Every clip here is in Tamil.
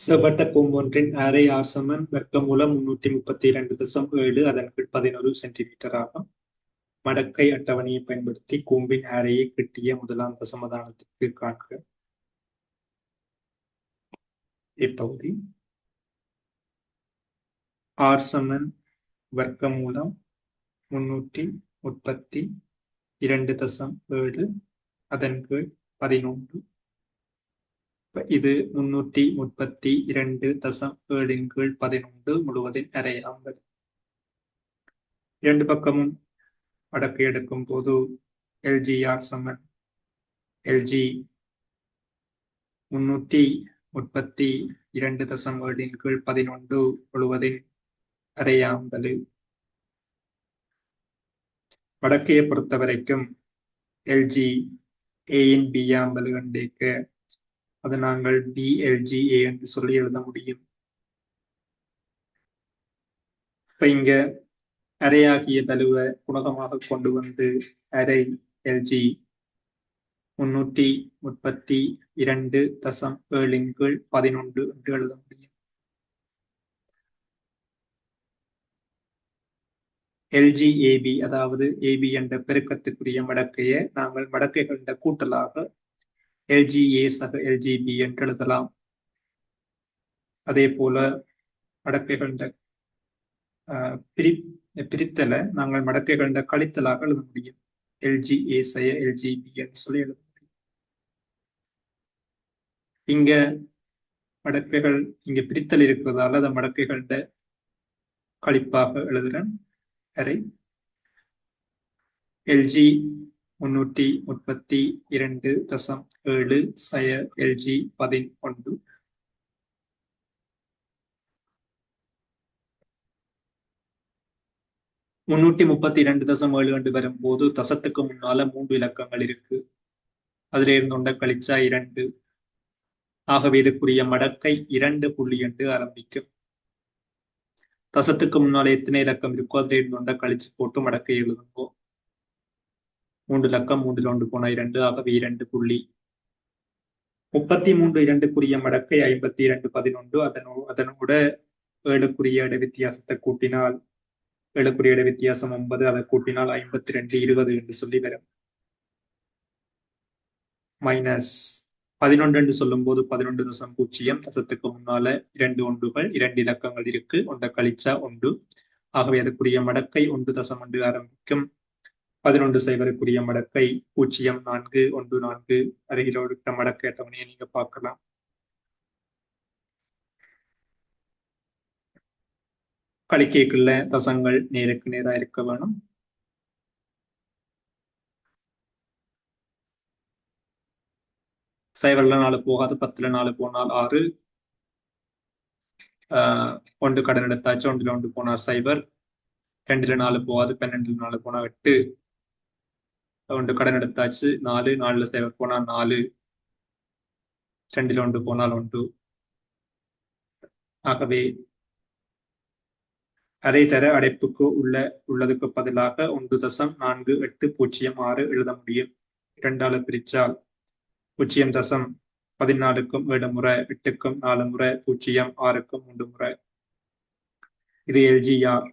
செவ்வட்ட பூங்கொன்றின் அரை ஆர்சமன் வர்க்கமூலம் 332.7 அதன் கீழ் 11 சென்டிமீட்டர் ஆகும். மடக்கை அட்டவணையை பயன்படுத்தி கூம்பின் அரையை கிட்டிய முதலாம் தசமதானத்திற்கு காண்க. இப்பகுதி ஆர்சமன் வர்க்கமூலம் 332.7 அதன் கீழ் 11. இது 332.7 கீழ் 11 முழுவதின் அரையாம்பது. இரண்டு பக்கமும் மடக்கை எடுக்கும் போது எல்ஜிஆர் சமன் எல்ஜி 332.7 கீழ் 11 முழுவதின் அரையாம்பது. மடக்கையை பொறுத்த வரைக்கும் எல்ஜி ஏயின் பி ஆம்பது கண்டிக்க அது நாங்கள் பிஎல்ஜிஏ என்று சொல்லி எழுத முடியும். இப்ப இங்க அரையாகிய பலுவை குணகமாக கொண்டு வந்து அரை எல்ஜி 332.7 கீழ் 11 என்று எழுத முடியும். எல்ஜி ஏபி அதாவது ஏபி என்ற பெருக்கத்துக்குரிய மடக்கையை நாங்கள் மடக்கைகள் கூட்டலாக எல்ஜிஏ சக எல்ஜிபி என்று எழுதலாம். அதே போல மடக்கைகள் பிரித்தலை நாங்கள் மடக்கைகள் கழித்தலாக எழுத முடியும். எல்ஜிஏ சய எல்ஜிபி என்று சொல்லி எழுத முடியும். இங்க மடக்கைகள் இங்க பிரித்தல் இருக்கிறதால அந்த மடக்கைகள் கழிப்பாக எழுதுறேன். அரை எல்ஜி 332.7 சய எல்ஜி 11. முன்னூற்றி 32.7 வரும்போது தசத்துக்கு முன்னால 3 இலக்கங்கள் இருக்கு. அதுல இருந்து கழிச்சா 2. ஆகவே இதுக்குரிய மடக்கை 2 புள்ளி என்று ஆரம்பிக்கும். தசத்துக்கு முன்னால எத்தனை இலக்கம் இருக்கோ அதுல இருந்து கழிச்சு போட்டு மடக்கை எழுதுவோம். 3 இலக்கம் 3 1 போனா 2. ஆகவே 2 புள்ளி. 33.2க்குரிய மடக்கை 52.11. அதனோட 7க்குரிய இட வித்தியாசத்தை கூட்டினால் 7க்குரிய இட வித்தியாசம் 9. அதை கூட்டினால் 52 என்று சொல்லி வரும். மைனஸ் 11 என்று சொல்லும் போது 11.0. தசத்துக்கு முன்னால 2 ஒன்றுகள் 2 இலக்கங்கள் இருக்கு. ஒன்றை கழிச்சா 1. ஆகவே அதுக்குரிய மடக்கை 1.1 ஆரம்பிக்கும். 11 சைபருக்குரிய மடக்கை 0.414. அருகிலோடு இருக்கிற மடக்கை அட்டவணையை நீங்க பார்க்கலாம். கழிக்கைக்குள்ள தசங்கள் நேருக்கு நேரா இருக்க வேணும். சைபர்ல 4 போகாது. 10ல 4 போனால் 6. 1 கடன் எடுத்தாச்சு. 1ல 1 போனா சைபர். 2ல 4 போகாது. 12ல 4 போனா 8. 1 கடன் எடுத்தாச்சு. 4. 4ல சைபர் போனா 4. 2ல 1 போனால் 1. ஆகவே அரை தர அடைப்புக்கு உள்ளதுக்கு பதிலாக 1.48006 எழுத முடியும். 2ஆல பிரிச்சால் 0.14க்கும் 7 முறை, 8க்கும் 4 முறை, 0 6க்கும் 3 முறை. இது எல்ஜிஆர்.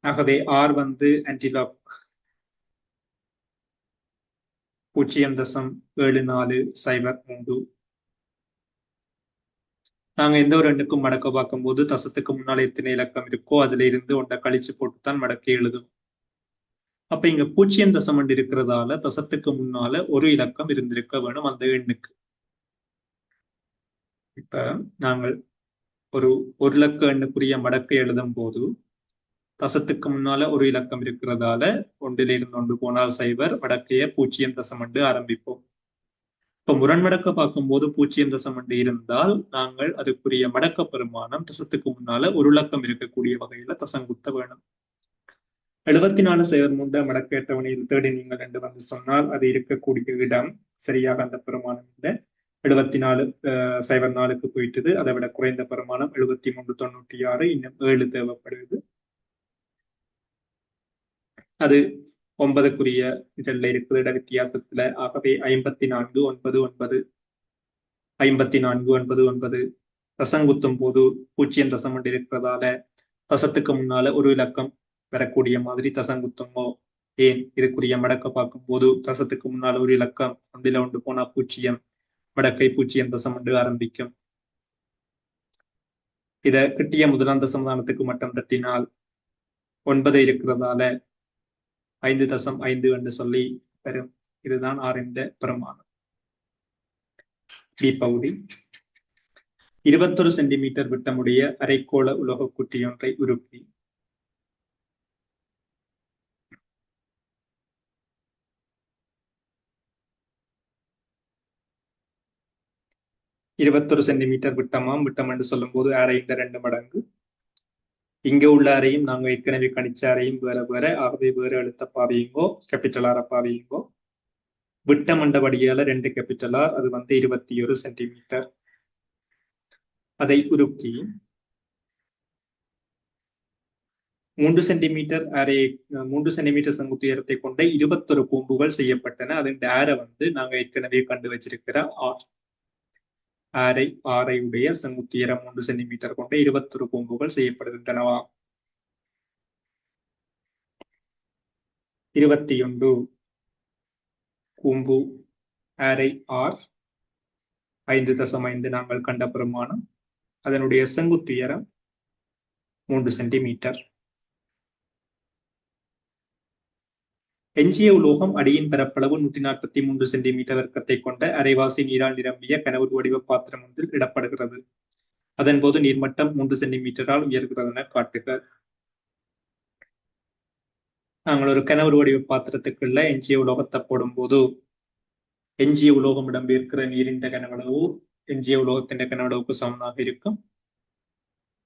ஆகவே ஆர் ஆன்டிலாக் 0.7403. நாங்க எந்த ஒரு எண்ணுக்கும் மடக்க பார்க்கும் போது தசத்துக்கு முன்னால எத்தனை இலக்கம் இருக்கோ அதுல இருந்து ஒன்றை கழிச்சு போட்டுத்தான் மடக்கை எழுதும். அப்ப இங்க 0 இருக்கிறதால தசத்துக்கு முன்னால ஒரு இலக்கம் இருந்திருக்க வேணும் அந்த எண்ணுக்கு. இப்ப நாங்கள் ஒரு இலக்க எண்ணுக்குரிய மடக்கை எழுதும் போது தசத்துக்கு முன்னால ஒரு இலக்கம் இருக்கிறதால 1ல இருந்து 1 போனால் சைபர், மடக்கைய 0.2 ஆரம்பிப்போம். இப்ப முரண்மடக்க பார்க்கும்போது 0.2 இருந்தால் நாங்கள் அதுக்குரிய மடக்க பெருமானம் தசத்துக்கு முன்னால ஒரு இலக்கம் இருக்கக்கூடிய வகையில தசங்குத்த வேணும். 74 சைபர் 3 மடக்க அட்டவணையில் தேடி நீங்கள் என்று சொன்னால் அது இருக்கக்கூடிய இடம் சரியாக அந்த பெருமானம் இல்லை. 74 சைபர் 4க்கு போயிட்டது. அதை விட குறைந்த பெருமானம் 73.96. இன்னும் 7 தேவைப்படுது. அது 9க்குரிய இதழ்ல இருக்குது இட வித்தியாசத்துல. ஆகவே 54.99. 54,9,9 தசங்குத்தும் போது 0.1 இருக்கிறதால தசத்துக்கு முன்னால ஒரு இலக்கம் வரக்கூடிய மாதிரி தசங்குத்துமோ. ஏன் இதுக்குரிய மடக்க பார்க்கும் போது தசத்துக்கு முன்னால் ஒரு இலக்கம் ஒன்றில ஒன்று போனா 0, மடக்கை 0.1 ஆரம்பிக்கும். இத கிட்டிய முதலாம் தசமதானத்துக்கு மட்டம் தட்டினால் 9 இருக்கிறதால 5.5 என்று சொல்லி பெறும். இதுதான் ஆறின் பிரமாணம். பி பகுதி 21 சென்டிமீட்டர் விட்டமுடைய அரைக்கோள உலோக குட்டியொன்றை உருக்கி 21 சென்டிமீட்டர் விட்டமாம். விட்டம் என்று சொல்லும் போது அரையின் 2 மடங்கு. இங்க உள்ள அறையும் நாங்க ஏற்கனவே கணிச்ச அறையும் வேற வேற, ஆகவே வேற எழுத்த பாவியுங்கோ, கேபிட்டல் ஆர பாவியுங்கோ. விட்டம் என்றபடியால 2 கேபிட்டல் ஆர், அது 21 சென்டிமீட்டர். அதை உருக்கி 3 சென்டிமீட்டர் அரை 3 சென்டிமீட்டர் செங்குத்துயரத்தை கொண்ட 21 கூம்புகள் செய்யப்பட்டன. அதன் ஆரை நாங்க ஏற்கனவே கண்டு வச்சிருக்கிற ஆர். ஆரை உடைய செங்குத்துயரம் 3 சென்டிமீட்டர் கொண்ட 21 கூம்புகள் செய்யப்படுகின்றனவா. 21 கூம்பு ஆரை ஆர் 5.5 நாங்கள் கண்ட பிரமாணம். அதனுடைய செங்குத்துயரம் 3 சென்டிமீட்டர். எஞ்சிய உலோகம் அடியின் பரப்பளவு 143 சென்டிமீட்டர் வர்க்கத்தை கொண்ட அரைவாசி நீரால் நிரம்பிய கனவு வடிவ பாத்திரம் ஒன்றில் இடப்படுகிறது. அதன் போது நீர்மட்டம் 3 சென்டிமீட்டரால் உயர்கிறது என காட்டுக. நாங்கள் ஒரு கனவு வடிவ பாத்திரத்துக்குள்ள எஞ்சிய உலோகத்தை போடும் போது எஞ்சிய உலோகம் இடம்பெயர்க்கிற நீரின் கனவளவு எஞ்சிய உலோகத்தின் கனவளவுக்கு சமமாக இருக்கும்.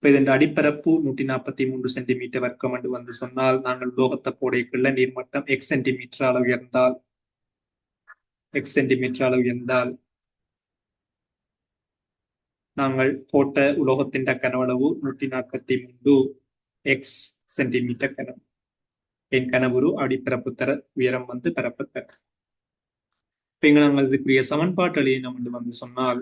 இதன் அடிப்பரப்பு 143 சென்டிமீட்டர் வர்க்கம் என்று வந்து சொன்னால் நாங்கள் உலோகத்தை போடைக்குள்ள நீர்மட்டம் x சென்டிமீட்டரால் உயர்ந்தால் நாங்கள் போட்ட உலோகத்தின் கனவளவு 143 x சென்டிமீட்டர் கனம். என் கனவுரு அடிப்பரப்பு தர உயரம் பரப்பு தர. நாங்கள் இதுக்குரிய சமன்பாட்டு எழுதினோம் என்று வந்து சொன்னால்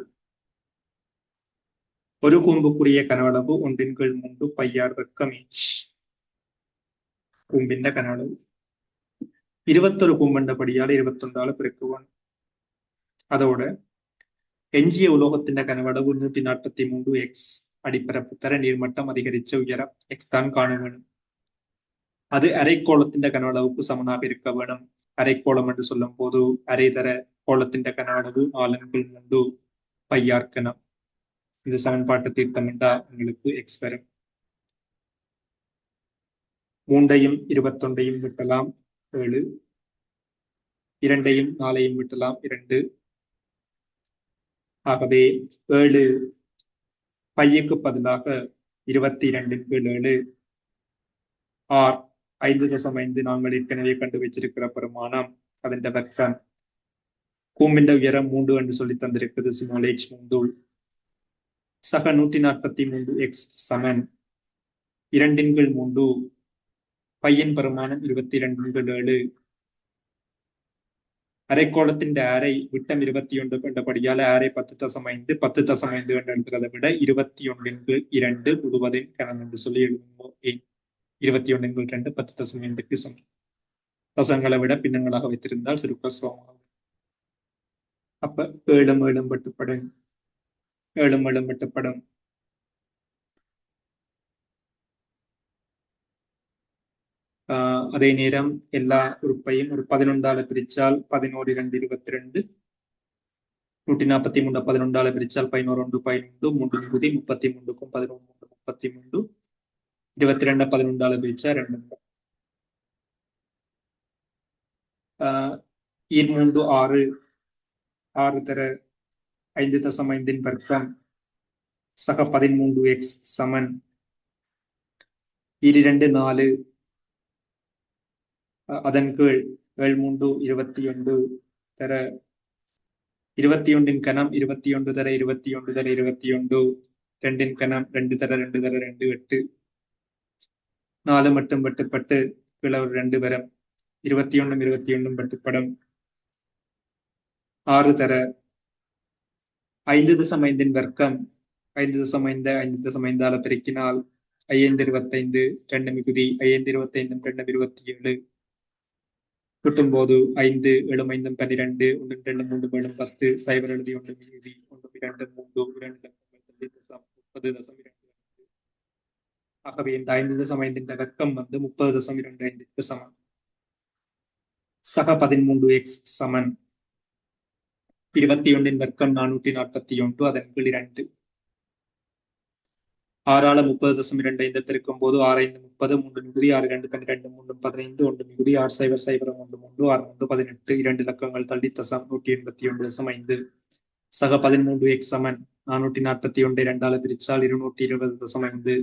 ஒரு கூம்புக்குரிய கனவளவு 1/3 πr வர்க்கம் இன்ச். கூம்பின் கனவளவு 21 கூம்பண்டபடியால் 21 பெருக்குவோம். அதோட எஞ்சிய உலோகத்தின் கனவளவு 143 x அடிப்பரப்பு தர நீர்மட்டம் அதிகரிச்ச உயரம் x தான் காண வேணும். அது அரைக்கோளத்தின் கனவளவுக்கு சமனாக இருக்க வேணும். அரைக்கோளம் என்று சொல்லும் போது அரை தர கோளத்தின் கனவளவு 4/3 πr கனம். இந்த சமன்பாட்டு தீர்த்தம் என்றா உங்களுக்கு x வரும். 3ஐயும் 21ஐயும் விட்டலாம் 7, 2ஐயும் 4ஐயும் விட்டலாம் 2. ஆகவே 7 பைக்கு பதிலாக 22/7 ஆர் 5.5 நாங்கள் ஏற்கனவே கண்டு வச்சிருக்கிற பிரமாணம். அதன் வர்க்கம் கூம்பின் உயரம் 3 என்று சொல்லி தந்திருக்குது. ஸ்மால் h 3 சக 143 x சமன் 2/3 பையின் பிரமாணம் 22/7. அரைக்கோளத்தின் அரை விட்டம் 21 கொண்டபடியால் அரை 10.5 10.5 என்று எழுதுறதை விட 21/2 முழுவதின் கனம் என்று சொல்லி எழுதுவோம். 21/2 10.5க்கு சமம். தசங்களை விட பின்னங்களாக வைத்திருந்தால் சுருக்க சுலபமாகும். அப்ப 7 வெட்டுப்படும். 7 வெட்டுப்படும். அதே நேரம் எல்லா உறுப்பையும் ஒரு 11ஆல பிரிச்சால் 11 2 22, 143 11ஆல பிரிச்சால் 11 1 11, 3 மிகுதி 33க்கும் 11 33, 22 11ஆல பிரிச்சா 2. 3 6 6 தர 5.5 வர்க்கம் சக 13x சமன் 2 4 அதன் கீழ் 7 21 தர 21 கனம் 21 தர 21 தர 21, 2 கனம் 2 தர 2 தர 2 8, 4 மட்டும் வெட்டுப்பட்டு கீழே ஒரு 2 வரும். 21 21 வெட்டுப்படும். 6 தர 5 தசம் 5 வர்க்கம் 5 தசம் 5 5 தசம் 5 பெருக்கினால் 5 2 மிகுதி 5 2 27 கூட்டும்போது 5 7 5 12 1 2 3 7 10 சைபர் எழுதி 1 மிகுதி 1 2 3 2 30 தசம் 2 ஆகவே இந்த 5 தசம் 5 வர்க்கம் 30 தசம் 25 சமம். சக 13x சமன் 21 வர்க்கம் 441 அதன் கீழ் 2. 6 30 பெருக்கும் போது 6 5 30 3 மிகுதி 6 2 12 3 15 1 மிகுதி 6 0 0 1 3 6 3 18 2 இலக்கங்கள் தள்ளி தசம் 181.5. சக 13x சமன் 441 2 பிரிச்சால் 220.5.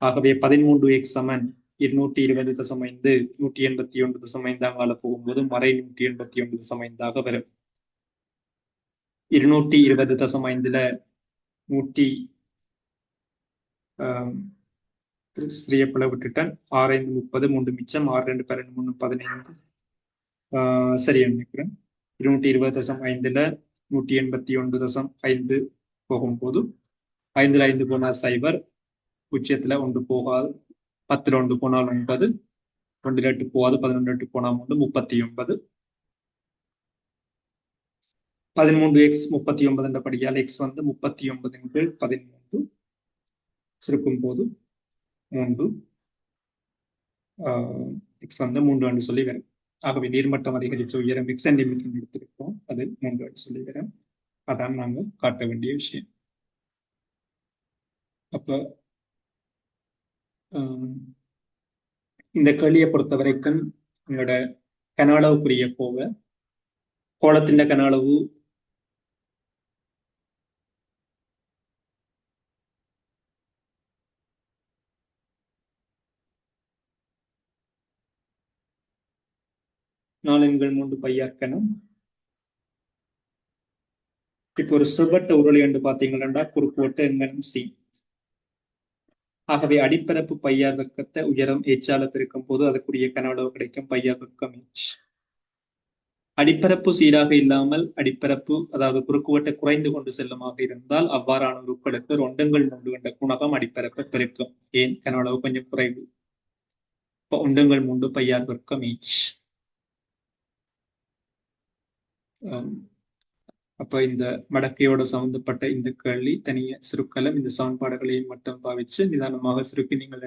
ஆகவே 13x சமன் 220.5 181.5 போகும்போது மறை 181.5 வரும். 220.5 100 ஸ்ரீயப்பள விட்டுட்டான் 6 5 30 3 மிச்சம் 6 2 12 3 15 சரியா நினைக்கிறேன். 220.5 181.5 போகும்போது 5 5 போனால் 0 0 1 போகாது 10 1 போனால் 9 2 8 போகாது 11 8 போனால் 39 13x 39 என்ற படியால் x 39/13 சுருக்கும் போது 3 x 3 என்று சொல்லி வரும். ஆகவே நீர்மட்டம் அதிகரித்த உயரம் x சென்டிமீட்டர் எடுத்திருக்கோம், அது 3 என்று சொல்லி வரும். அதான் நாங்கள் காட்ட வேண்டிய விஷயம். அப்ப இந்த கேள்வியை பொறுத்த வரைக்கும் உங்களோட கன புரிய போக கோளத்தின் கன அளவு நாலெண்கள் 3 பையாக்கணும். இப்போ ஒரு செவ்வட்ட உருளை என்று பார்த்தீங்கன்னா குறுக்குவட்ட எண்கணும் சி. ஆகவே அடிப்பரப்பு பையார் வர்க்கத்தை உயரம் ஏச்சால பெருக்கும் போது அதற்குரிய கன அளவு கிடைக்கும் பையார் வர்க்கம் h. அடிப்பரப்பு சீராக இல்லாமல் அடிப்பரப்பு அதாவது குறுக்குவட்டை குறைந்து கொண்டு செல்லுமாக இருந்தால் அவ்வாறான உருக்களுக்கு ஒண்டங்கள் 3 என்ற குணகம் அடிப்பரப்பை பெருக்கும். ஏன் கன அளவு கொஞ்சம் குறைவு. இப்போ ஒண்டங்கள் 3 பையார் வர்க்கம் h. அப்ப இந்த மடக்கையோட சம்பந்தப்பட்ட இந்த கேள்வி தனிய சுருக்கலம் இந்த சமன்பாடுகளையும் மட்டும் பாவிச்சு நிதானமாக சுருக்கி நீங்கள்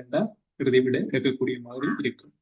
இறுதி விட எடுக்கக்கூடிய மாதிரி இருக்கும்.